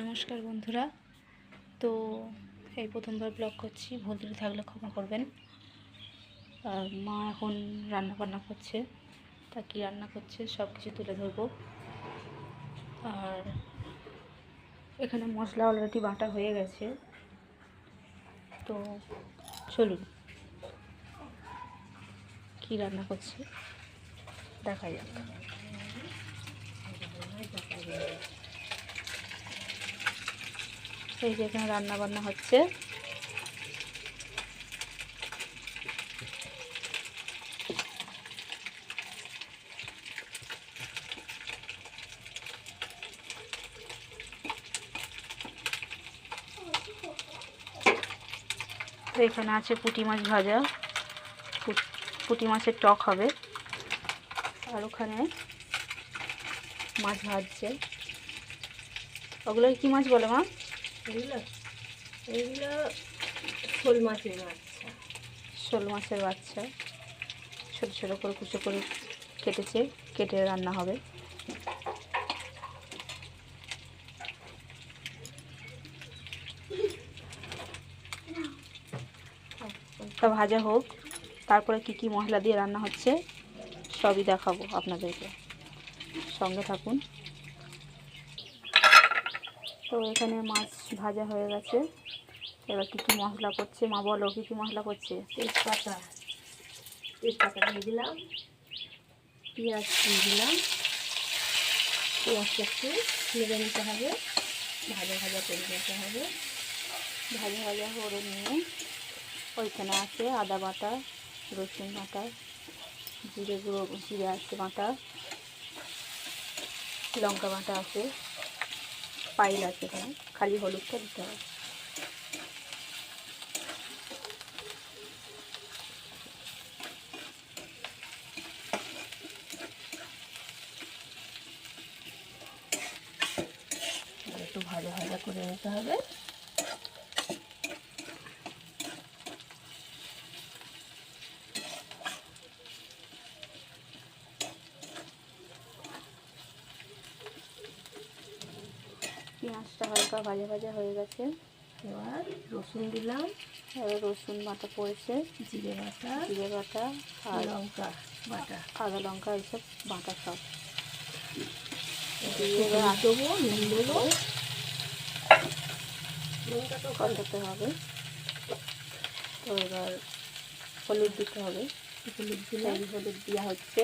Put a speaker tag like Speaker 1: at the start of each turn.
Speaker 1: নমস্কার বন্ধুরা। তো এই প্রথমবার ব্লগ করছি, ভুল ত্রুটি থাকলে ক্ষমা করবেন। আর মা এখন রান্না বান্না করছে, তা কী রান্না করছে সব কিছু তুলে ধরবো। আর এখানে মশলা অলরেডি বাটা হয়ে গেছে, তো চলুন কী রান্না করছে দেখা যাক। এই যে এখানে রান্না বান্না হচ্ছে। তো এখানে আছে পুঁটি মাছ ভাজা, পুঁটি মাছের টক হবে। আর ওখানে মাছ ভাজছে। ওগুলো কি মাছ বলে মা?
Speaker 2: এগুলো এগুলো শোল মাছের বাচ্চা।
Speaker 1: শোল মাছের বাচ্চা ছোটো ছোটো করে কুচো করে কেটেছে, কেটে রান্না হবে। তা ভাজা হোক, তারপরে কি কি মশলা দিয়ে রান্না হচ্ছে সবই দেখাবো আপনাদেরকে, সঙ্গে থাকুন। তো এখানে মাছ ভাজা হয়ে গেছে, এবার কী কী মশলা করছে মা বলো, কী কী মশলা করছে?
Speaker 2: তেজপাতা দিয়ে দিলাম, পেঁয়াজ দিয়ে দিলাম। পেঁয়াজটা একটু নেড়ে নিতে হবে, ভাজা ভাজা করে নিতে হবে।
Speaker 1: ভাজা ভাজা করে নিয়ে ওইখানে আছে আদা বাটা, রসুন বাটা, জিরে গুঁড়ো, জিরে আছে বাটা, লঙ্কা বাটা আছে, পাইল আছে, এখানে খালি হলুদটা দিতে হবে।
Speaker 2: একটু ভাজা ভাজা করে নিতে হবে।
Speaker 1: পেঁয়াজটা হালকা ভাজা ভাজা হয়ে গেছে,
Speaker 2: এবার রসুন দিলাম,
Speaker 1: এবার রসুন বাটা পড়েছে,
Speaker 2: জিরে বাটা
Speaker 1: আর
Speaker 2: লঙ্কা বাটা,
Speaker 1: আদা লঙ্কা এইসব বাটা সব
Speaker 2: দিয়ে এবার দেবো, নুন দেবো,
Speaker 1: নুনটা তো কষাতে হবে। তো এবার হলুদ দিতে হবে,
Speaker 2: হলুদ দিলাম,
Speaker 1: হলুদ দেওয়া হচ্ছে।